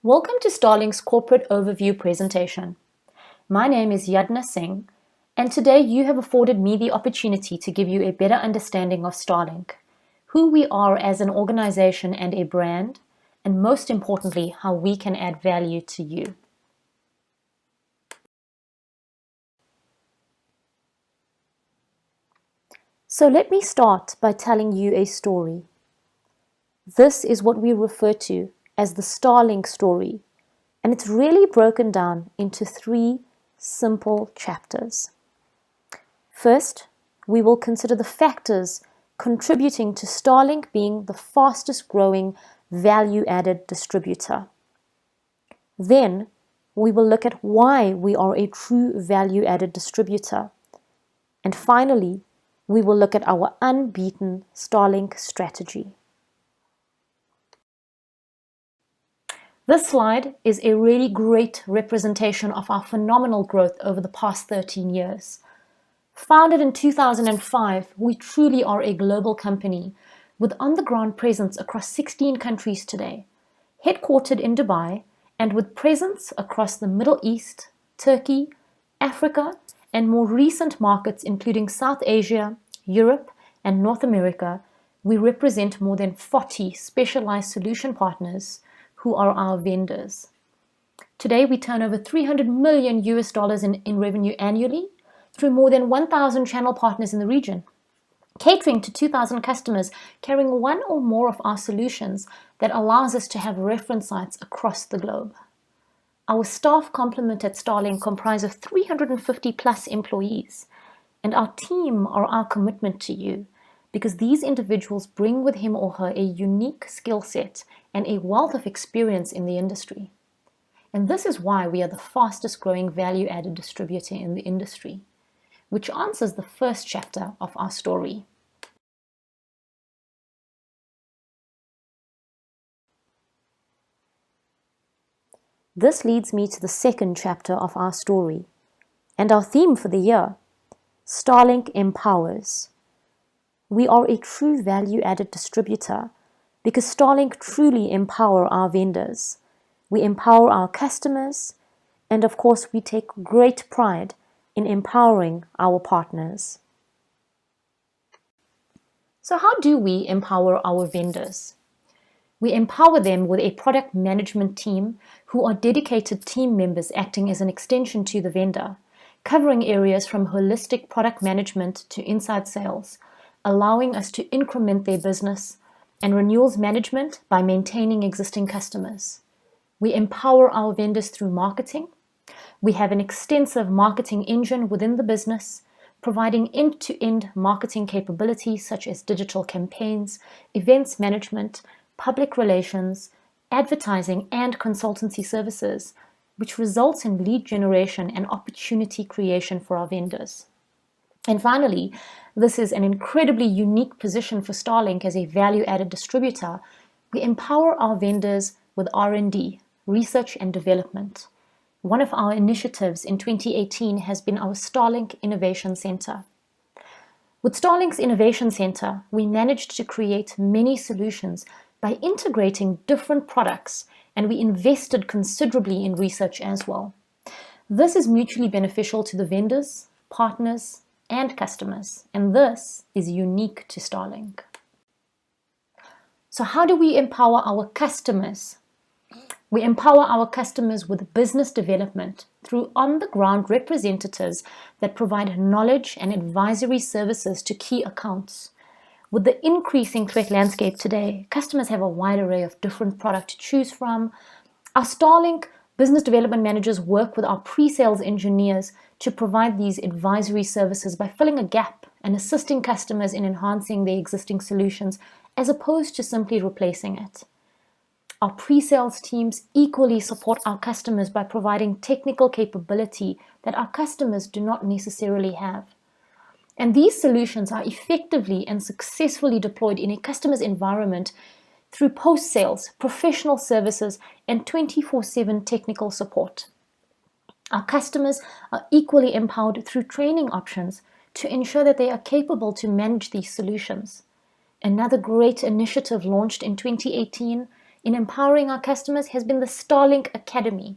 Welcome to StarLink's corporate overview presentation. My name is Yadna Singh, and today you have afforded me the opportunity to give you a better understanding of StarLink, who we are as an organization and a brand, and most importantly, how we can add value to you. So let me start by telling you a story. This is what we refer to as the StarLink story, and it's really broken down into 3 simple chapters. First, we will consider the factors contributing to StarLink being the fastest growing value-added distributor. Then, we will look at why we are a true value-added distributor. And finally, we will look at our unbeaten StarLink strategy. This slide is a really great representation of our phenomenal growth over the past 13 years. Founded in 2005, we truly are a global company with on-the-ground presence across 16 countries today, headquartered in Dubai and with presence across the Middle East, Turkey, Africa, and more recent markets including South Asia, Europe, and North America. We represent more than 40 specialized solution partners who are our vendors. Today, we turn over $300 million in revenue annually through more than 1,000 channel partners in the region, catering to 2,000 customers carrying one or more of our solutions that allows us to have reference sites across the globe. Our staff complement at StarLink comprise of 350 plus employees, and our team are our commitment to you, because these individuals bring with him or her a unique skill set and a wealth of experience in the industry. And this is why we are the fastest growing value-added distributor in the industry, which answers the first chapter of our story. This leads me to the second chapter of our story, and our theme for the year, StarLink Empowers. We are a true value-added distributor because StarLink truly empower our vendors. We empower our customers, and of course, we take great pride in empowering our partners. So how do we empower our vendors? We empower them with a product management team who are dedicated team members acting as an extension to the vendor, covering areas from holistic product management to inside sales, allowing us to increment their business, and renewals management by maintaining existing customers. We empower our vendors through marketing. We have an extensive marketing engine within the business, providing end-to-end marketing capabilities such as digital campaigns, events management, public relations, advertising, and consultancy services, which results in lead generation and opportunity creation for our vendors. And finally, this is an incredibly unique position for StarLink as a value-added distributor. We empower our vendors with R&D, research and development. One of our initiatives in 2018 has been our StarLink Innovation Center. With StarLink's Innovation Center, we managed to create many solutions by integrating different products, and we invested considerably in research as well. This is mutually beneficial to the vendors, partners, and customers, and this is unique to StarLink. So how do we empower our customers? We empower our customers with business development through on-the-ground representatives that provide knowledge and advisory services to key accounts. With the increasing threat landscape today, customers have a wide array of different products to choose from. Our StarLink business development managers work with our pre-sales engineers to provide these advisory services by filling a gap and assisting customers in enhancing their existing solutions as opposed to simply replacing it. Our pre-sales teams equally support our customers by providing technical capability that our customers do not necessarily have. And these solutions are effectively and successfully deployed in a customer's environment through post-sales, professional services, and 24/7 technical support. Our customers are equally empowered through training options to ensure that they are capable to manage these solutions. Another great initiative launched in 2018 in empowering our customers has been the StarLink Academy.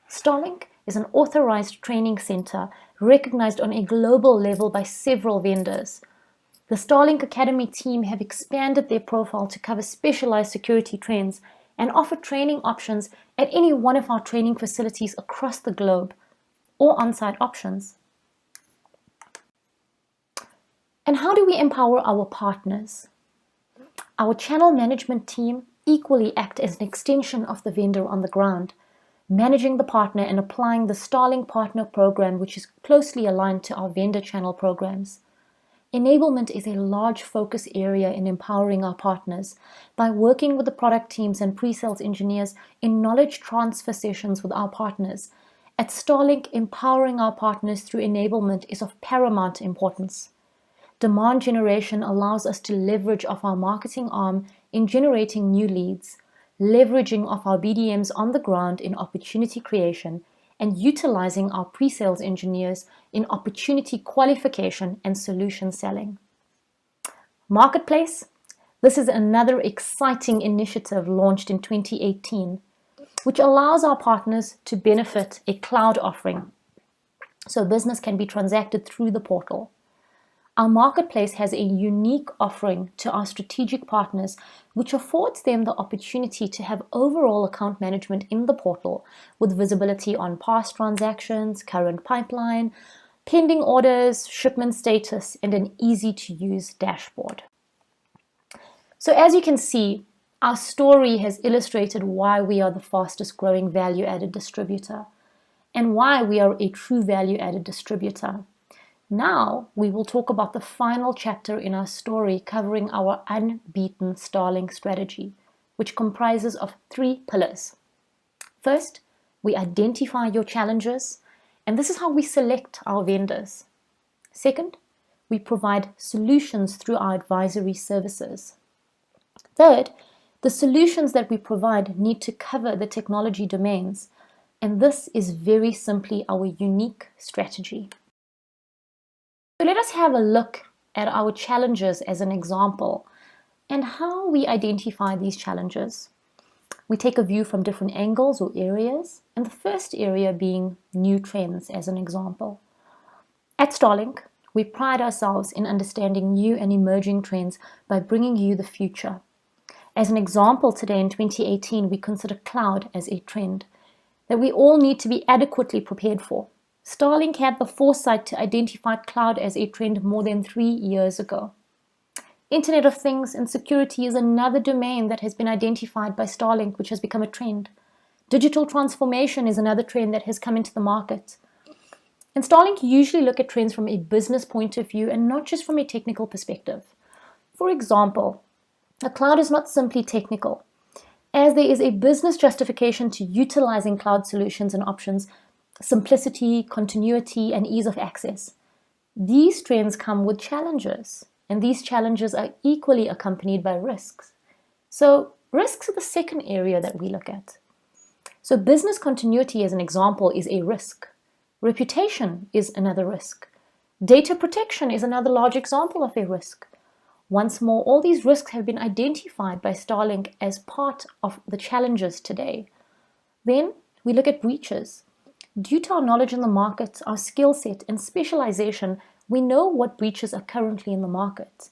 StarLink is an authorized training center recognized on a global level by several vendors. The StarLink Academy team have expanded their profile to cover specialized security trends and offer training options at any one of our training facilities across the globe, or on-site options. And how do we empower our partners? Our channel management team equally act as an extension of the vendor on the ground, managing the partner and applying the StarLink Partner Program, which is closely aligned to our vendor channel programs. Enablement is a large focus area in empowering our partners by working with the product teams and pre-sales engineers in knowledge transfer sessions with our partners. At StarLink, empowering our partners through enablement is of paramount importance. Demand generation allows us to leverage off our marketing arm in generating new leads, leveraging off our BDMs on the ground in opportunity creation, and utilizing our pre-sales engineers in opportunity qualification and solution selling. Marketplace. This is another exciting initiative launched in 2018, which allows our partners to benefit a cloud offering, so business can be transacted through the portal. Our marketplace has a unique offering to our strategic partners, which affords them the opportunity to have overall account management in the portal with visibility on past transactions, current pipeline, pending orders, shipment status, and an easy-to-use dashboard. So as you can see, our story has illustrated why we are the fastest growing value-added distributor and why we are a true value-added distributor. Now we will talk about the final chapter in our story covering our unbeaten StarLink strategy, which comprises of 3 pillars. First, we identify your challenges, and this is how we select our vendors. Second, we provide solutions through our advisory services. Third, the solutions that we provide need to cover the technology domains, and this is very simply our unique strategy. So let us have a look at our challenges as an example and how we identify these challenges. We take a view from different angles or areas, and the first area being new trends as an example. At StarLink, we pride ourselves in understanding new and emerging trends by bringing you the future. As an example, today in 2018, we consider cloud as a trend that we all need to be adequately prepared for. StarLink had the foresight to identify cloud as a trend more than 3 years ago. Internet of Things and security is another domain that has been identified by StarLink, which has become a trend. Digital transformation is another trend that has come into the market. And StarLink usually look at trends from a business point of view and not just from a technical perspective. For example, a cloud is not simply technical, as there is a business justification to utilizing cloud solutions and options, simplicity, continuity, and ease of access. These trends come with challenges, and these challenges are equally accompanied by risks. So risks are the second area that we look at. So business continuity, as an example, is a risk. Reputation is another risk. Data protection is another large example of a risk. Once more, all these risks have been identified by StarLink as part of the challenges today. Then we look at breaches. Due to our knowledge in the market, our skill set and specialization, we know what breaches are currently in the market.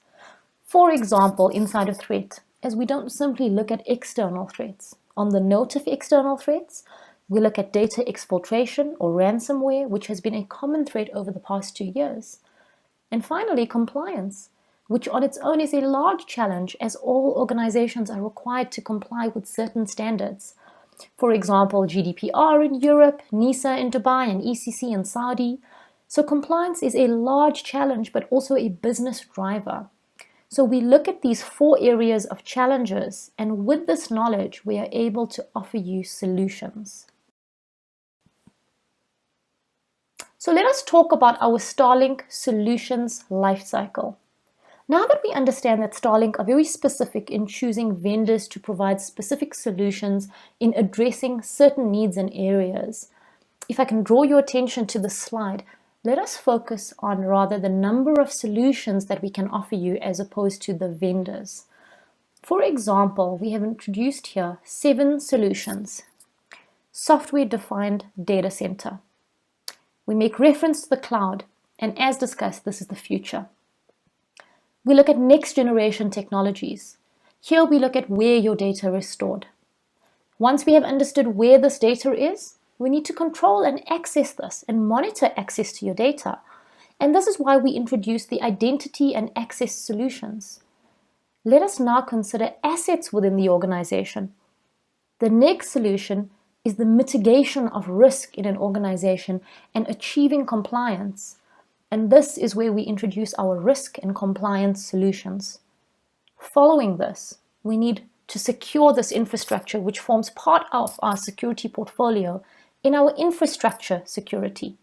For example, insider threat, as we don't simply look at external threats. On the note of external threats, we look at data exfiltration or ransomware, which has been a common threat over the past 2 years. And finally, compliance, which on its own is a large challenge as all organizations are required to comply with certain standards. For example, GDPR in Europe, NISA in Dubai, and ECC in Saudi. So compliance is a large challenge, but also a business driver. So we look at these 4 areas of challenges, and with this knowledge, we are able to offer you solutions. So let us talk about our StarLink solutions lifecycle. Now that we understand that StarLink are very specific in choosing vendors to provide specific solutions in addressing certain needs and areas, if I can draw your attention to the slide, let us focus on rather the number of solutions that we can offer you as opposed to the vendors. For example, we have introduced here 7 solutions. Software-defined data center. We make reference to the cloud, and as discussed, this is the future. We look at next generation technologies. Here we look at where your data is stored. Once we have understood where this data is, we need to control and access this and monitor access to your data. And this is why we introduced the identity and access solutions. Let us now consider assets within the organization. The next solution is the mitigation of risk in an organization and achieving compliance. And this is where we introduce our risk and compliance solutions. Following this, we need to secure this infrastructure, which forms part of our security portfolio in our infrastructure security.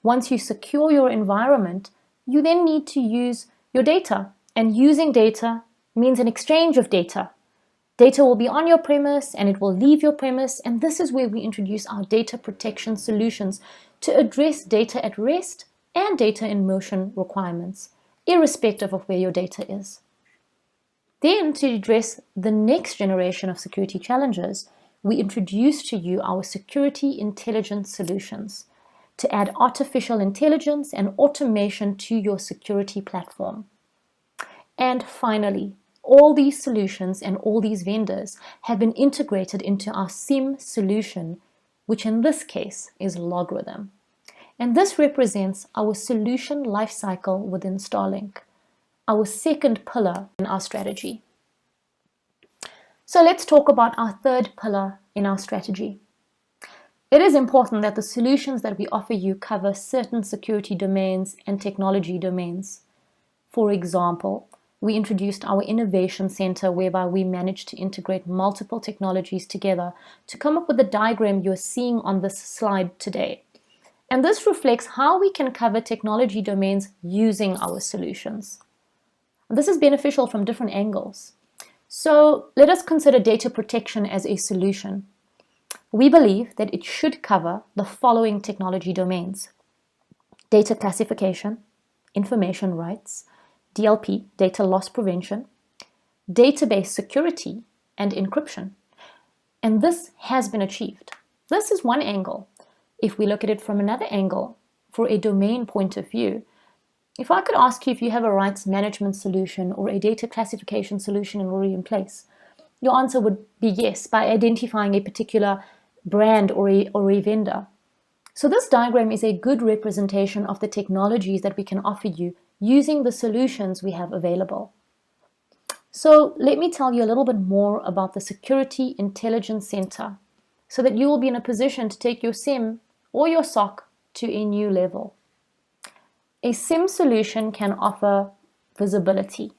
Once you secure your environment, you then need to use your data. And using data means an exchange of data. Data will be on your premise and it will leave your premise. And this is where we introduce our data protection solutions to address data at rest and data in motion requirements, irrespective of where your data is. Then, to address the next generation of security challenges, we introduce to you our security intelligence solutions to add artificial intelligence and automation to your security platform. And finally, all these solutions and all these vendors have been integrated into our SIM solution, which in this case is Logarithm. And this represents our solution lifecycle within StarLink, our second pillar in our strategy. So let's talk about our third pillar in our strategy. It is important that the solutions that we offer you cover certain security domains and technology domains. For example, we introduced our innovation center, whereby we managed to integrate multiple technologies together to come up with the diagram you're seeing on this slide today. And this reflects how we can cover technology domains using our solutions. This is beneficial from different angles. So let us consider data protection as a solution. We believe that it should cover the following technology domains: data classification, information rights, DLP, data loss prevention, database security, and encryption. And this has been achieved. This is one angle. If we look at it from another angle, for a domain point of view, if I could ask you if you have a rights management solution or a data classification solution already in place, your answer would be yes, by identifying a particular brand or a vendor. So this diagram is a good representation of the technologies that we can offer you using the solutions we have available. So let me tell you a little bit more about the Security Intelligence Center so that you will be in a position to take your SIM or your SOC to a new level. A SIM solution can offer visibility,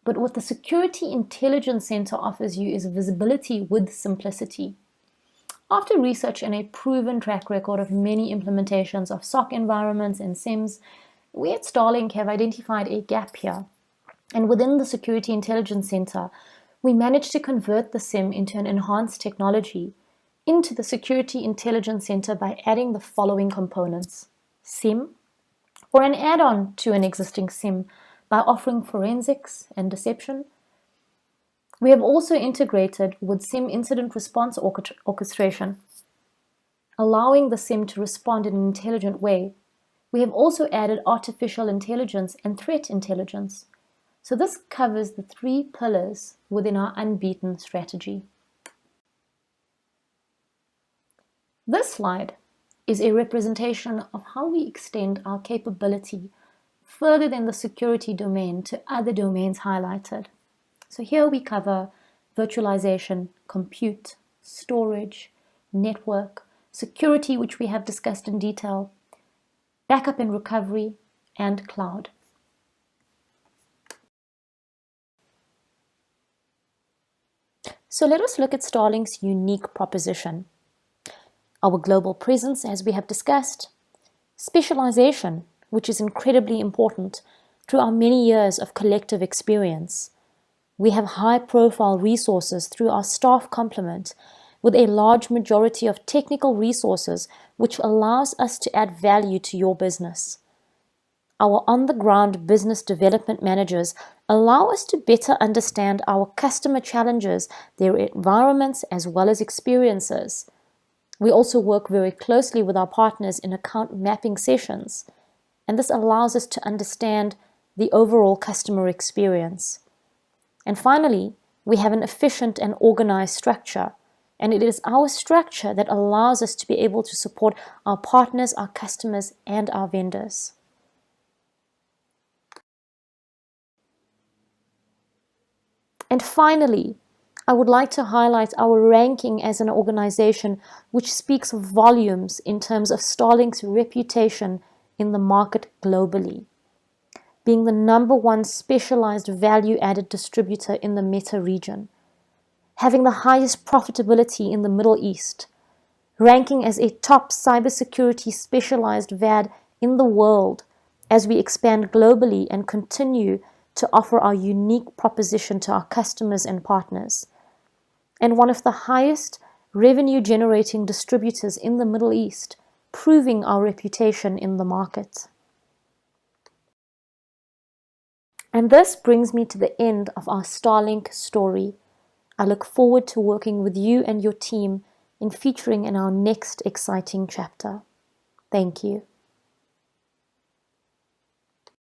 but what the Security Intelligence Center offers you is visibility with simplicity. After research and a proven track record of many implementations of SOC environments and SIMs, we at StarLink have identified a gap here. And within the Security Intelligence Center, we managed to convert the SIM into an enhanced technology into the Security Intelligence Center by adding the following components: SIM, or an add-on to an existing SIM by offering forensics and deception. We have also integrated with SIM incident response orchestration, allowing the SIM to respond in an intelligent way. We have also added artificial intelligence and threat intelligence. So this covers the 3 pillars within our unbeaten strategy. This slide is a representation of how we extend our capability further than the security domain to other domains highlighted. So here we cover virtualization, compute, storage, network, security, which we have discussed in detail, backup and recovery, and cloud. So let us look at StarLink's unique proposition. Our global presence, as we have discussed, specialization, which is incredibly important through our many years of collective experience. We have high-profile resources through our staff complement, with a large majority of technical resources, which allows us to add value to your business. Our on-the-ground business development managers allow us to better understand our customer challenges, their environments, as well as experiences. We also work very closely with our partners in account mapping sessions, and this allows us to understand the overall customer experience. And finally, we have an efficient and organized structure, and it is our structure that allows us to be able to support our partners, our customers, and our vendors. And finally, I would like to highlight our ranking as an organization, which speaks volumes in terms of StarLink's reputation in the market globally, being the #1 specialized value-added distributor in the META region, having the highest profitability in the Middle East, ranking as a top cybersecurity specialized VAD in the world as we expand globally and continue to offer our unique proposition to our customers and partners, and one of the highest revenue generating distributors in the Middle East, proving our reputation in the market. And this brings me to the end of our StarLink story. I look forward to working with you and your team in featuring in our next exciting chapter. Thank you.